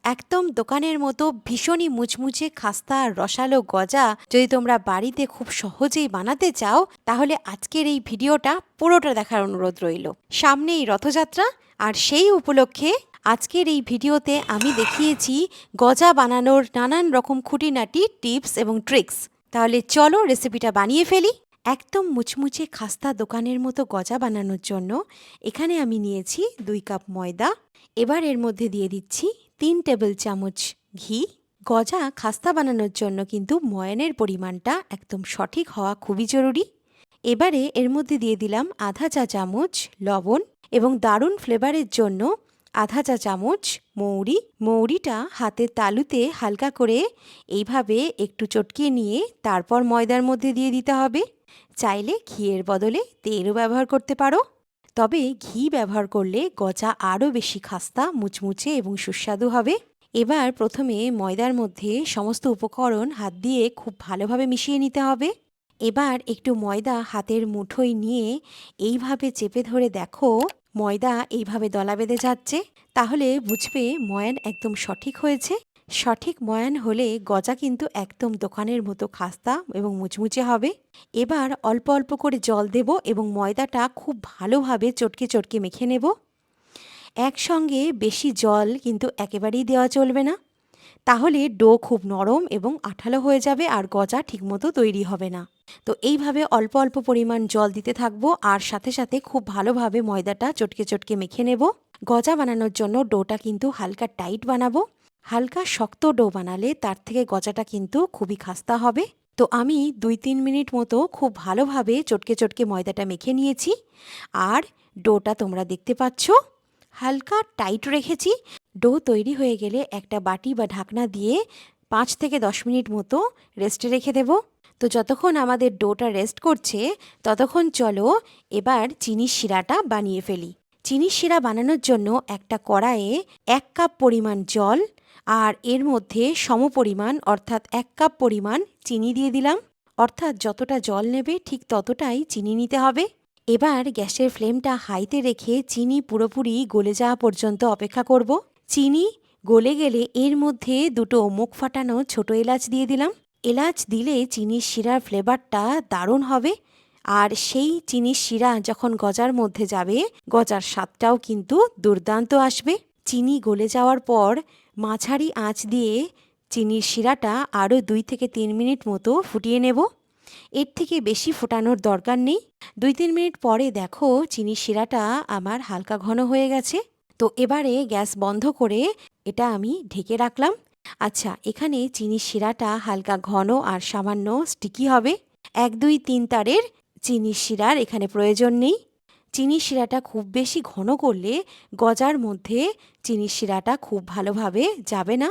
একদম দোকানের মতো ভীষণই মুচমুচে খাস্তা আর রসালো গজা যদি তোমরা বাড়িতে খুব সহজেই বানাতে চাও, তাহলে আজকের এই ভিডিওটা পুরোটা দেখার অনুরোধ রইল। সামনেই রথযাত্রা, আর সেই উপলক্ষে আজকের এই ভিডিওতে আমি দেখিয়েছি গজা বানানোর নানান রকম খুঁটিনাটি টিপস এবং ট্রিক্স। তাহলে চলো রেসিপিটা বানিয়ে ফেলি। একদম মুচমুচে খাস্তা দোকানের মতো গজা বানানোর জন্য এখানে আমি নিয়েছি 2 কাপ ময়দা। এবার এর মধ্যে দিয়ে দিচ্ছি 3 টেবিল চামচ ঘি। গজা খাস্তা বানানোর জন্য কিন্তু ময়ানের পরিমাণটা একদম সঠিক হওয়া খুবই জরুরি। এবারে এর মধ্যে দিয়ে দিলাম আধা চা চামচ লবণ এবং দারুণ ফ্লেভারের জন্য আধা চা চামচ মৌরি। মৌরিটা হাতের তালুতে হালকা করে এইভাবে একটু চটকিয়ে নিয়ে তারপর ময়দার মধ্যে দিয়ে দিতে হবে। চাইলে ঘিয়ের বদলে তেলও ব্যবহার করতে পারো, তবে ঘি ব্যবহার করলে গজা আরও বেশি খাস্তা, মুচমুচে এবং সুস্বাদু হবে। এবার প্রথমে ময়দার মধ্যে সমস্ত উপকরণ হাত দিয়ে খুব ভালোভাবে মিশিয়ে নিতে হবে। এবার একটু ময়দা হাতের মুঠোয় নিয়ে এইভাবে চেপে ধরে দেখো ময়দা এইভাবে দলা বেঁধে যাচ্ছে, তাহলে বুঝবে ময়ান একদম সঠিক হয়েছে। সঠিক ময়ান হলে গজা কিন্তু একদম দোকানের মতো খাস্তা এবং মুচমুচে হবে। এবার অল্প অল্প করে জল দেব এবং ময়দাটা খুব ভালোভাবে চটকে চটকে মেখে নেব। একসঙ্গে বেশি জল কিন্তু একেবারেই দেওয়া চলবে না, তাহলে ডো খুব নরম এবং আঠালো হয়ে যাবে আর গজা ঠিকমতো তৈরি হবে না। তো এইভাবে অল্প অল্প পরিমাণ জল দিতে থাকবো আর সাথে সাথে খুব ভালোভাবে ময়দাটা চটকে চটকে মেখে নেব। গজা বানানোর জন্য ডোটা কিন্তু হালকা টাইট বানাবো। হালকা শক্ত ডো বানালে তার থেকে গজাটা কিন্তু খুবই খাস্তা হবে। তো আমি 2-3 মিনিট মতো খুব ভালোভাবে চটকে চটকে ময়দাটা মেখে নিয়েছি। আর ডোটা তোমরা দেখতে পাচ্ছ হালকা টাইট রেখেছি। ডো তৈরি হয়ে গেলে একটা বাটি বা ঢাকনা দিয়ে 5 থেকে 10 মিনিট মতো রেস্টে রেখে দেব। তো যতক্ষণ আমাদের ডোটা রেস্ট করছে ততক্ষণ চলো এবার চিনির শিরাটা বানিয়ে ফেলি। চিনির শিরা বানানোর জন্য একটা কড়াইয়ে 1 কাপ পরিমাণ জল আর এর মধ্যে সমপরিমাণ অর্থাৎ 1 কাপ পরিমাণ চিনি দিয়ে দিলাম। অর্থাৎ যতটা জল নেবে ঠিক ততটাই চিনি নিতে হবে। এবার গ্যাসের ফ্লেমটা হাইতে রেখে চিনি পুরোপুরি গলে যাওয়া পর্যন্ত অপেক্ষা করব। চিনি গলে গেলে এর মধ্যে 2টো মুখ ফাটানো ছোট এলাচ দিয়ে দিলাম। এলাচ দিলে চিনির শিরার ফ্লেভারটা দারুণ হবে, আর সেই চিনির শিরা যখন গজার মধ্যে যাবে গজার স্বাদটাও কিন্তু দুর্দান্ত আসবে। চিনি গলে যাওয়ার পর মাঝারি আঁচ দিয়ে চিনির শিরাটা আরও 2 থেকে 3 মিনিট মতো ফুটিয়ে নেব। এর থেকে বেশি ফোটানোর দরকার নেই। 2-3 মিনিট পরে দেখো চিনির শিরাটা আমার হালকা ঘন হয়ে গেছে। তো এবারে গ্যাস বন্ধ করে এটা আমি ঢেকে রাখলাম। আচ্ছা, এখানে চিনির শিরাটা হালকা ঘন আর সামান্য স্টিকি হবে। 1-2-3 তারের চিনির শিরার এখানে প্রয়োজন নেই। চিনির শিরাটা খুব বেশি ঘন করলে গজার মধ্যে চিনির শিরাটা খুব ভালোভাবে যাবে না।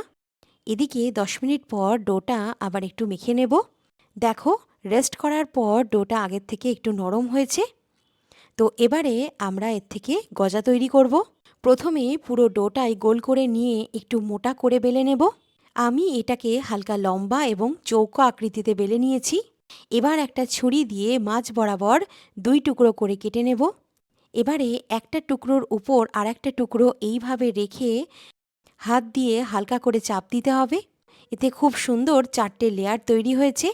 এদিকে 10 মিনিট পর ডোটা আবার একটু মেখে নেব। দেখো রেস্ট করার পর ডোটা আগের থেকে একটু নরম হয়েছে। তো এবারে আমরা এর থেকে গজা তৈরি করব। প্রথমে পুরো ডোটাই গোল করে নিয়ে একটু মোটা করে বেলে নেব। আমি এটাকে হালকা লম্বা এবং চৌকো আকৃতিতে বেলে নিয়েছি। এবার একটা ছুরি দিয়ে মাঝ বরাবর 2 টুকরো করে কেটে নেব। এবারে একটা টুকরোর উপর আর একটা টুকরো এইভাবে রেখে হাত দিয়ে হালকা করে চাপ দিতে হবে। এতে খুব সুন্দর 4টে লেয়ার তৈরি হয়েছে।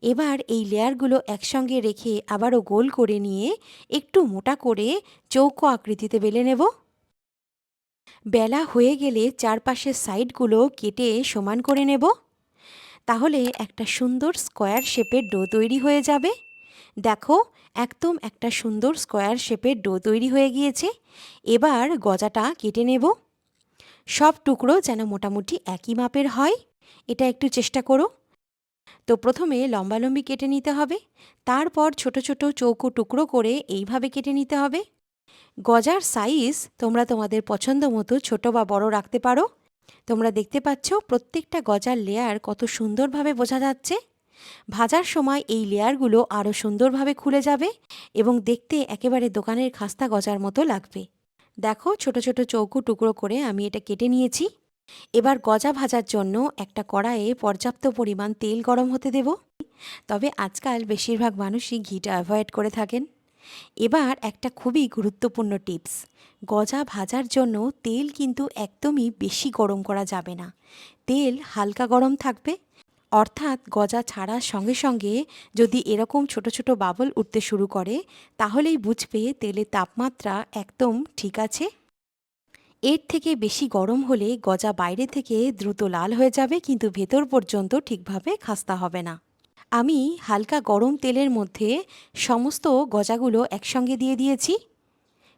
এবার এই লেয়ারগুলো একসঙ্গে রেখে আবারও গোল করে নিয়ে একটু মোটা করে চৌকো আকৃতিতে বেলে নেব। বেলা হয়ে গেলে চারপাশের সাইডগুলো কেটে সমান করে নেব। তাহলে একটা সুন্দর স্কোয়ার শেপের ডো তৈরি হয়ে যাবে। দেখো একদম একটা সুন্দর স্কোয়ার শেপের ডো তৈরি হয়ে গিয়েছে। এবার গজাটা কেটে নেব। সব টুকরো যেন মোটামুটি একই মাপের হয়, এটা একটু চেষ্টা করো। তো প্রথমে লম্বালম্বি কেটে নিতে হবে, তারপর ছোট ছোট চৌকো টুকরো করে এইভাবে কেটে নিতে হবে। গজার সাইজ তোমরা তোমাদের পছন্দ মতো ছোট বা বড় রাখতে পারো। তোমরা দেখতে পাচ্ছ প্রত্যেকটা গজার লেয়ার কত সুন্দরভাবে বোঝা যাচ্ছে। ভাজার সময় এই লেয়ারগুলো আরও সুন্দরভাবে খুলে যাবে এবং দেখতে একেবারে দোকানের খাস্তা গজার মতো লাগবে। দেখো ছোট ছোট চৌকো টুকরো করে আমি এটা কেটে নিয়েছি। এবার গজা ভাজার জন্য একটা কড়াইয়ে পর্যাপ্ত পরিমাণ তেল গরম হতে দেব। তবে আজকাল বেশিরভাগ মানুষই ঘিটা অ্যাভয়েড করে থাকেন। এবার একটা খুবই গুরুত্বপূর্ণ টিপস, গজা ভাজার জন্য তেল কিন্তু একদমই বেশি গরম করা যাবে না। তেল হালকা গরম থাকবে, অর্থাৎ গজা ছাড়ার সঙ্গে সঙ্গে যদি এরকম ছোট ছোট বাবল উঠতে শুরু করে তাহলেই বুঝবে তেলের তাপমাত্রা একদম ঠিক আছে। এর থেকে বেশি গরম হলে গজা বাইরে থেকে দ্রুত লাল হয়ে যাবে, কিন্তু ভেতর পর্যন্ত ঠিকভাবে খাস্তা হবে না। আমি হালকা গরম তেলের মধ্যে সমস্ত গজাগুলো একসঙ্গে দিয়ে দিয়েছি।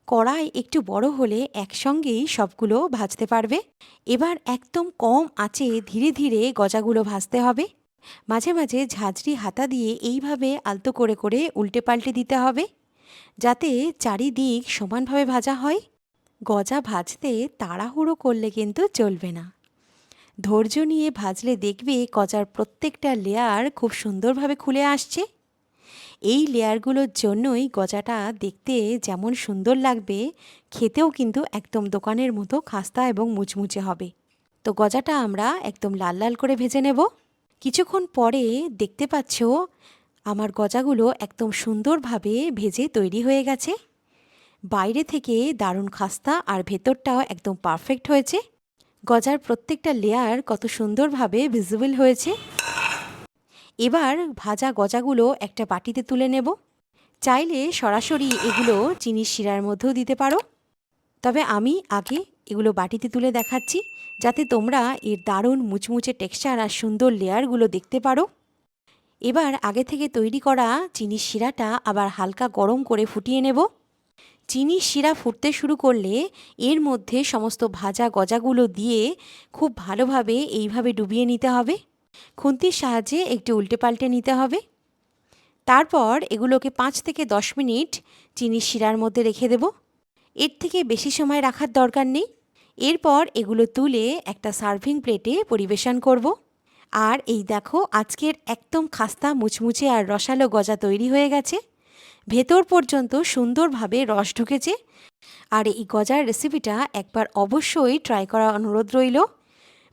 কড়াই একটু বড় হলে একসঙ্গেই সবগুলো ভাজতে পারবে। এবার একদম কম আঁচে ধীরে ধীরে গজাগুলো ভাজতে হবে। মাঝে মাঝে ঝাঁঝরি হাতা দিয়ে এইভাবে আলতো করে করে উল্টে পাল্টে দিতে হবে, যাতে চারিদিক সমানভাবে ভাজা হয়। গজা ভাজতে তাড়াহুড়ো করলে কিন্তু চলবে না। ধৈর্য নিয়ে ভাজলে দেখবে গজার প্রত্যেকটা লেয়ার খুব সুন্দরভাবে খুলে আসছে। এই লেয়ারগুলোর জন্যই গজাটা দেখতে যেমন সুন্দর লাগবে, খেতেও কিন্তু একদম দোকানের মতো খাস্তা এবং মুচমুচে হবে। তো গজাটা আমরা একদম লাল লাল করে ভেজে নেব। কিছুক্ষণ পরে দেখতে পাচ্ছ আমার গজাগুলো একদম সুন্দরভাবে ভেজে তৈরি হয়ে গেছে। বাইরে থেকে দারুণ খাস্তা আর ভেতরটাও একদম পারফেক্ট হয়েছে। গজার প্রত্যেকটা লেয়ার কত সুন্দরভাবে ভিজিবল হয়েছে। এবার ভাজা গজাগুলো একটা বাটিতে তুলে নেব। চাইলে সরাসরি এগুলো চিনির শিরার মধ্যেও দিতে পারো, তবে আমি আগে এগুলো বাটিতে তুলে দেখাচ্ছি যাতে তোমরা এর দারুণ মুচমুচে টেক্সচার আর সুন্দর লেয়ারগুলো দেখতে পারো। এবার আগে থেকে তৈরি করা চিনির শিরাটা আবার হালকা গরম করে ফুটিয়ে নেব। চিনির শিরা ফুটতে শুরু করলে এর মধ্যে সমস্ত ভাজা গজাগুলো দিয়ে খুব ভালোভাবে এইভাবে ডুবিয়ে নিতে হবে। খুন্তির সাহায্যে একটু উল্টে পাল্টে নিতে হবে। তারপর এগুলোকে 5 থেকে 10 মিনিট চিনির শিরার মধ্যে রেখে দেব। এর থেকে বেশি সময় রাখার দরকার নেই। এরপর এগুলো তুলে একটা সার্ভিং প্লেটে পরিবেশন করব। আর এই দেখো আজকের একদম খাস্তা মুচমুচে আর রসালো গজা তৈরি হয়ে গেছে। ভেতর পর্যন্ত সুন্দরভাবে রস ঢুকেছে। আর এই গজার রেসিপিটা একবার অবশ্যই ট্রাই করার অনুরোধ রইল।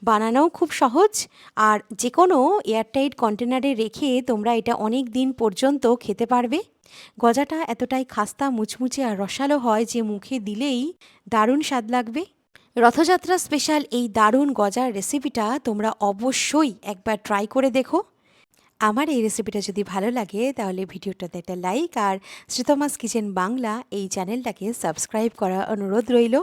বানানোও খুব সহজ, আর যে কোনো এয়ারটাইট কন্টেনারে রেখে তোমরা এটা অনেক দিন পর্যন্ত খেতে পারবে। গজাটা এতটাই খাস্তা মুচমুচে আর রসালো হয় যে মুখে দিলেই দারুণ স্বাদ লাগবে। রথযাত্রা স্পেশাল এই দারুণ গজার রেসিপিটা তোমরা অবশ্যই একবার ট্রাই করে দেখো। আমার এই রেসিপিটা যদি ভালো লাগে তাহলে ভিডিওটাতে একটা লাইক আর শ্রীতমাস কিচেন বাংলা এই চ্যানেলটাকে সাবস্ক্রাইব করার অনুরোধ রইল।